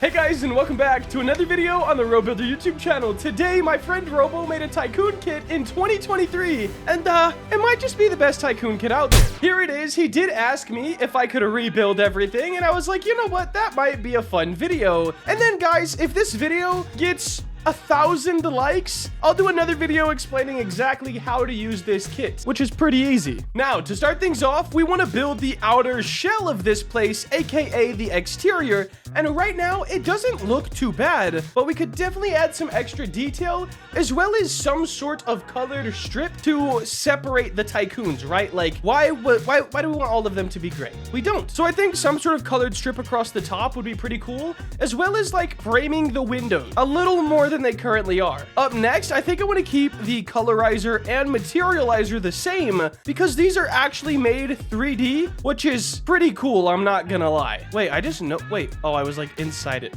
Hey guys, and welcome back to another video on the RoBuilder YouTube channel. Today, my friend Robo made a Tycoon kit in 2023, and it might just be the best Tycoon kit out there. Here it is. He did ask me if I could rebuild everything, and I was like, you know what? That might be a fun video. And then, guys, if this video gets 1,000 likes, I'll do another video explaining exactly how to use this kit, which is pretty easy. Now, to start things off, we want to build the outer shell of this place, aka the exterior, and right now it doesn't look too bad, but we could definitely add some extra detail as well as some sort of colored strip to separate the Tycoons, right? Like, why do we want all of them to be gray? We don't. So I think some sort of colored strip across the top would be pretty cool, as well as like framing the windows a little more than they currently are. Up next, I think I want to keep the colorizer and materializer the same because these are actually made 3D, which is pretty cool, I'm not gonna lie. Wait, oh, I was like inside it.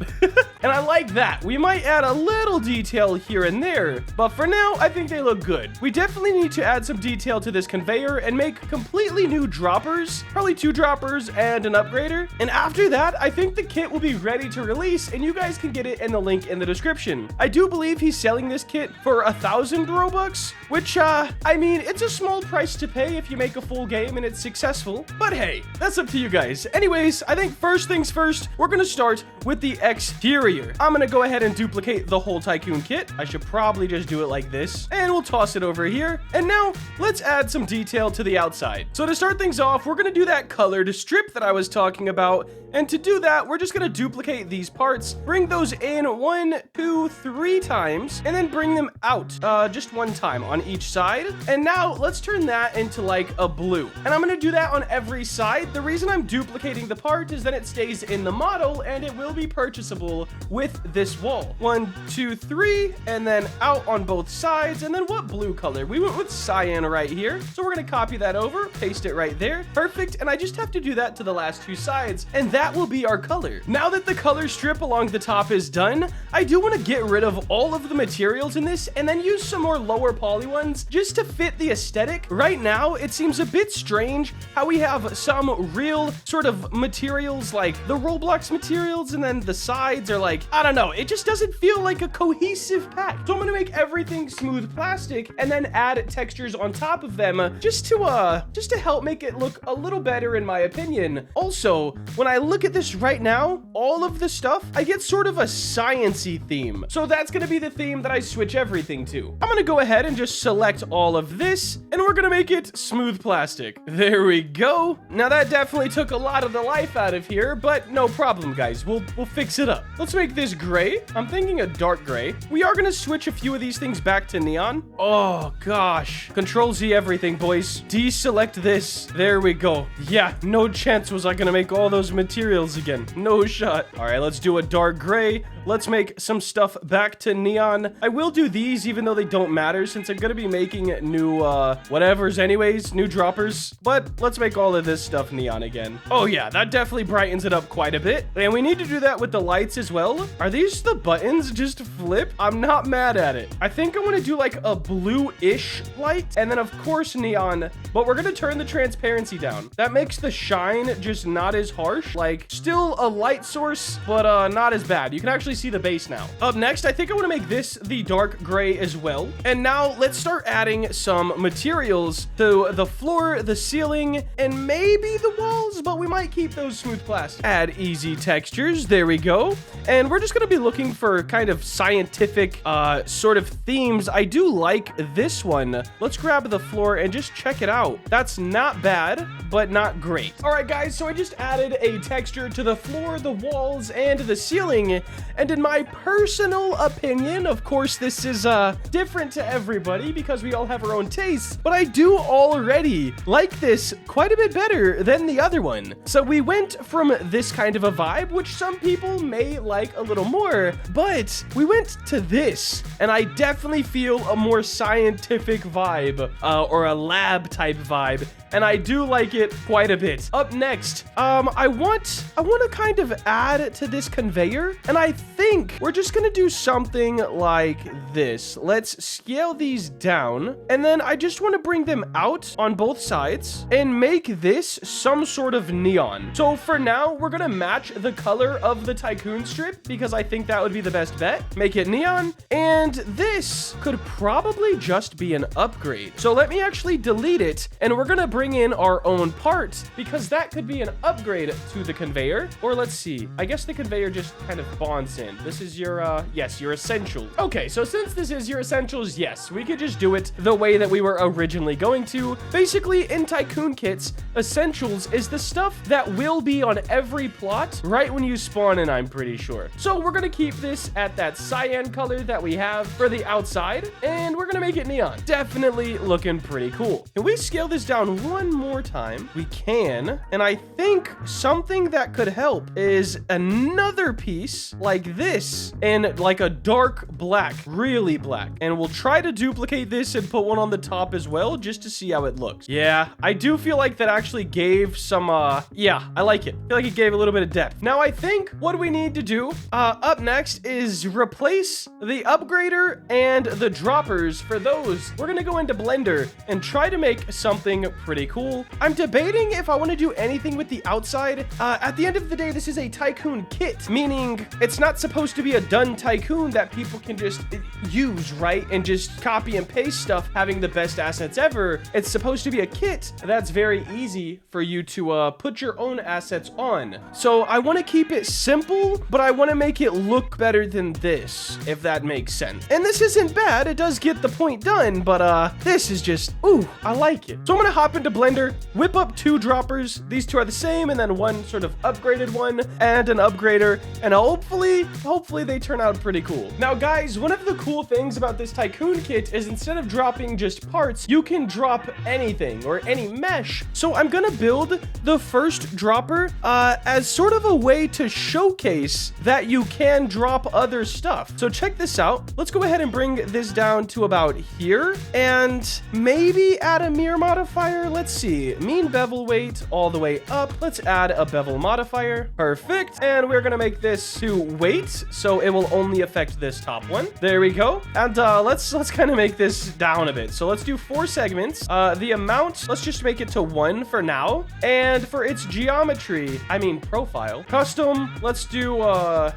And I like that. We might add a little detail here and there, but for now, I think they look good. We definitely need to add some detail to this conveyor and make completely new droppers, probably 2 droppers and an upgrader. And after that, I think the kit will be ready to release, and you guys can get it in the link in the description. I do believe he's selling this kit for 1,000 Robux, which, I mean, it's a small price to pay if you make a full game and it's successful, but hey, that's up to you guys. Anyways, I think first things first, we're gonna start with the exterior. I'm gonna go ahead and duplicate the whole Tycoon kit. I should probably just do it like this, and we'll toss it over here. And now, let's add some detail to the outside. So to start things off, we're gonna do that colored strip that I was talking about, and to do that, we're just gonna duplicate these parts, bring those in 1, 2, 3 times, and then bring them out just 1 time on each side. And now, let's turn that into like a blue. And I'm gonna do that on every side. The reason I'm duplicating the part is that it stays in the model, and it will be purchasable with this wall. 1, 2, 3, and then out on both sides. And then what blue color? We went with cyan right here. So we're gonna copy that over, paste it right there. Perfect. And I just have to do that to the last 2 sides, and that will be our color. Now that the color strip along the top is done, I do want to get rid of all of the materials in this and then use some more lower poly ones just to fit the aesthetic. Right now, it seems a bit strange how we have some real sort of materials like the Roblox materials, and then the sides are like, I don't know, it just doesn't feel like a cohesive pack. So I'm gonna make everything smooth plastic and then add textures on top of them just to help make it look a little better in my opinion. Also, when I look at this right now, all of the stuff, I get sort of a science-y theme. So that's gonna be the theme that I switch everything to. I'm gonna go ahead and just select all of this, and we're gonna make it smooth plastic. There we go. Now that definitely took a lot of the life out of here, but no problem, guys. We'll fix it up. Let's make this gray. I'm thinking a dark gray. We are gonna switch a few of these things back to neon. Oh gosh. Control Z everything, boys. Deselect this. There we go. Yeah, no chance was I gonna make all those materials again. No shot. All right, let's do a dark gray. Let's make some stuff back to neon. I will do these even though they don't matter since I'm gonna be making new whatevers anyways, new droppers. But let's make all of this stuff neon again. Oh yeah, that definitely brightens it up quite a bit. And we need to do that with the lights as well. Are these the buttons just flip? I'm not mad at it. I think I want to do like a blue-ish light and then of course neon, but we're gonna turn the transparency down. That makes the shine just not as harsh. Like still a light source, but not as bad. You can actually see the base now. Up next, I think I want to make this the dark gray as well. And now let's start adding some materials to the floor, the ceiling, and maybe the walls, but we might keep those smooth plastic. Add easy textures. There we go. And we're just going to be looking for kind of scientific sort of themes. I do like this one. Let's grab the floor and just check it out. That's not bad, but not great. All right, guys, so I just added a texture to the floor, the walls, and the ceiling. And in my personal opinion, of course, this is different to everybody because we all have our own tastes, but I do already like this quite a bit better than the other one. So we went from this kind of a vibe, which some people may like a little more, but we went to this, and I definitely feel a more scientific vibe, or a lab type vibe. and I do like it quite a bit. Up next, I want to kind of add to this conveyor, and I think we're just gonna do something like this. Let's scale these down, and then I just want to bring them out on both sides and make this some sort of neon. So for now, we're gonna match the color of the Tycoon strip because I think that would be the best bet. Make it neon, and this could probably just be an upgrade. So let me actually delete it, and we're gonna bring in our own parts because that could be an upgrade to the conveyor. Or let's see, I guess the conveyor just kind of bonds in. This is your yes, your essentials. Okay, so since this is your essentials, yes, we could just do it the way that we were originally going to. Basically, in Tycoon kits, essentials is the stuff that will be on every plot right when you spawn in, I'm pretty sure. So we're gonna keep this at that cyan color that we have for the outside, and we're gonna make it neon. Definitely looking pretty cool. Can we scale this down one more time? We can, and I think something that could help is another piece like this in like a dark black, really black, and we'll try to duplicate this and put one on the top as well just to see how it looks. Yeah, I do feel like that actually gave some yeah, I like it. I feel like it gave a little bit of depth. Now I think what we need to do up next is replace the upgrader and the droppers. For those, we're gonna go into Blender and try to make something pretty cool. I'm debating if I want to do anything with the outside. At the end of the day, this is a Tycoon kit, meaning it's not supposed to be a done Tycoon that people can just use, right? And just copy and paste stuff, having the best assets ever. It's supposed to be a kit that's very easy for you to put your own assets on. So I want to keep it simple, but I want to make it look better than this, if that makes sense. And this isn't bad. It does get the point done, but this is just, ooh, I like it. So I'm going to hop into Blender, whip up 2 droppers. These 2 are the same, and then one sort of upgraded one and an upgrader, and hopefully they turn out pretty cool. Now guys, one of the cool things about this Tycoon kit is instead of dropping just parts, you can drop anything or any mesh. So I'm gonna build the first dropper as sort of a way to showcase that you can drop other stuff. So check this out. Let's go ahead and bring this down to about here and maybe add a mirror modifier. Let's see, mean bevel weight all the way up. Let's add a bevel modifier. Perfect. And we're gonna make this to weight, so it will only affect this top one. There we go. And let's kind of make this down a bit. So let's do 4 segments. The amount, let's just make it to 1 for now. And for its geometry, I mean profile, custom, let's do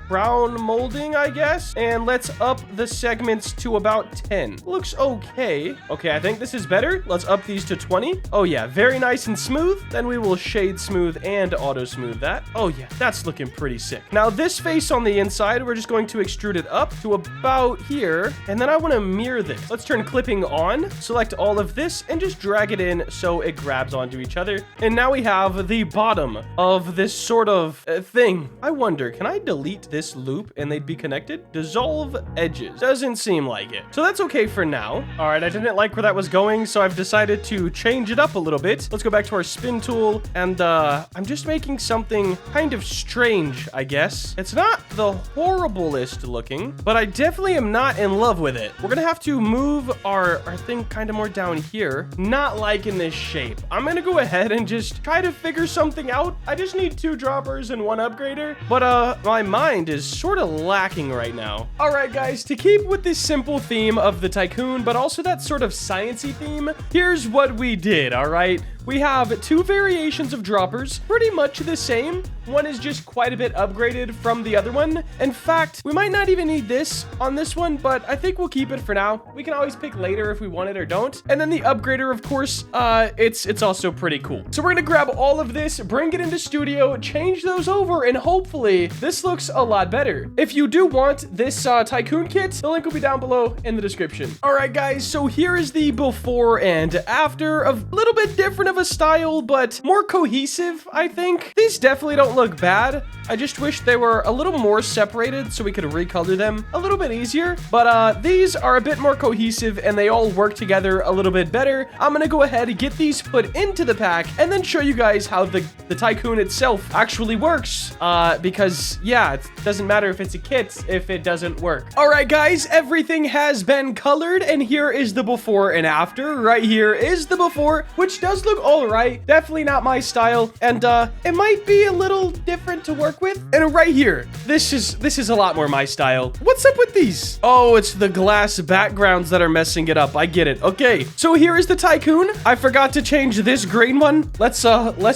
brown molding, I guess. And let's up the segments to about 10. Looks okay. Okay, I think this is better. Let's up these to 20. Oh yeah, very nice and smooth. Then we will shade smooth and auto smooth that. Oh yeah, that's looking pretty sick. Now this face on the inside, we're just going to extrude it up to about here. And then I want to mirror this. Let's turn clipping on, select all of this, and just drag it in so it grabs onto each other. And now we have the bottom of this sort of thing. I wonder, can I delete this loop and they'd be connected? Dissolve edges. Doesn't seem like it. So that's okay for now. All right, I didn't like where that was going, so I've decided to change it up a little bit. Let's go back to our spin tool, and I'm just making something kind of strange, I guess. It's not the horriblest looking, but I definitely am not in love with it. We're gonna have to move our thing kind of more down here. Not liking this shape. I'm gonna go ahead and just try to figure something out. I just need 2 droppers and 1 upgrader, but my mind is sort of lacking right now. All right, guys, to keep with this simple theme of the Tycoon, but also that sort of sciencey theme, here's what we did, all right? We have 2 variations of droppers, pretty much the same. One is just quite a bit upgraded from the other one. In fact, we might not even need this on this one, but I think we'll keep it for now. We can always pick later if we want it or don't. And then the upgrader, of course, it's also pretty cool. So we're gonna grab all of this, bring it into Studio, change those over, and hopefully this looks a lot better. If you do want this Tycoon kit, the link will be down below in the description. All right, guys, so here is the before and after, a little bit different of a style, but more cohesive, I think. These definitely don't look bad. I just wish they were a little more separated so we could recolor them a little bit easier, but these are a bit more cohesive and they all work together a little bit better. I'm gonna go ahead and get these put into the pack and then show you guys how the Tycoon itself actually works, because yeah, it doesn't matter if it's a kit if it doesn't work. All right, guys, everything has been colored and here is the before and after. Right here is the before, which does look all right. Definitely not my style. And it might be a little different to work with. And right here, this is a lot more my style. What's up with these? Oh, it's the glass backgrounds that are messing it up. I get it. Okay, so here is the Tycoon. I forgot to change this green one. Let's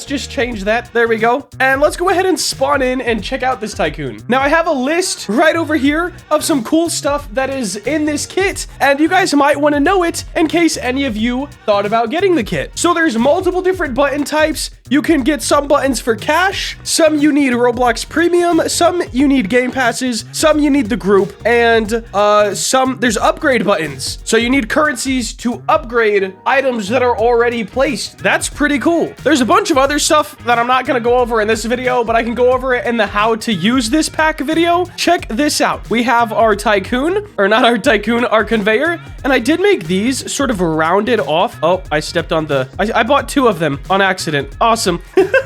just change that. There we go. And let's go ahead and spawn in and check out this Tycoon. Now I have a list right over here of some cool stuff that is in this kit, and you guys might want to know it in case any of you thought about getting the kit. So there's multiple different button types. You can get some buttons for cash, some you need Roblox Premium, some you need Game Passes, some you need the group, and there's upgrade buttons. So you need currencies to upgrade items that are already placed. That's pretty cool. There's a bunch of other stuff that I'm not going to go over in this video, but I can go over it in the how to use this pack video. Check this out. We have our Tycoon, or not our Tycoon, our conveyor, and I did make these sort of rounded off. Oh, I stepped on I bought 2 of them on accident. Awesome.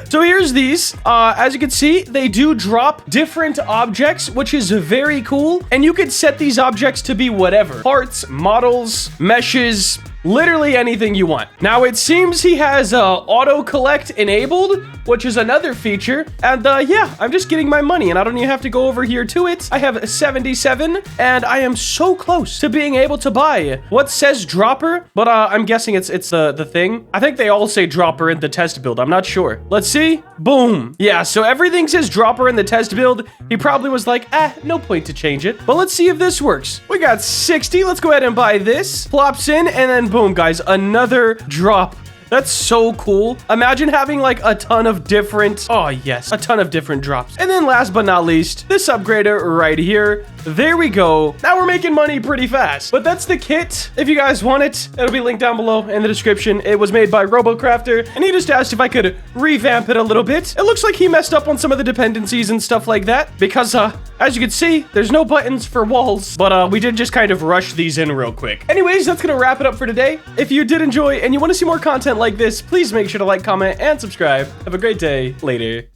So here's these. As you can see, they do drop different objects, which is very cool. And you could set these objects to be whatever. Parts, models, meshes, literally anything you want. Now, it seems he has auto collect enabled, which is another feature. And yeah, I'm just getting my money and I don't even have to go over here to it. I have 77 and I am so close to being able to buy what says dropper, but I'm guessing it's the thing. I think they all say dropper in the test build. I'm not sure. Let's see. Boom. Yeah, so everything says dropper in the test build. He probably was like, no point to change it. But let's see if this works. We got 60. Let's go ahead and buy this. Plops in and then boom, guys, another drop. That's so cool. Imagine having like a ton of different, oh yes, a ton of different drops. And then last but not least, this upgrader right here. There we go. Now we're making money pretty fast. But that's the kit. If you guys want it, it'll be linked down below in the description. It was made by RoboCrafter, and he just asked if I could revamp it a little bit. It looks like he messed up on some of the dependencies and stuff like that, because as you can see, there's no buttons for walls, but we did just kind of rush these in real quick. Anyways, that's gonna wrap it up for today. If you did enjoy and you want to see more content like this, please make sure to like, comment, and subscribe. Have a great day. Later.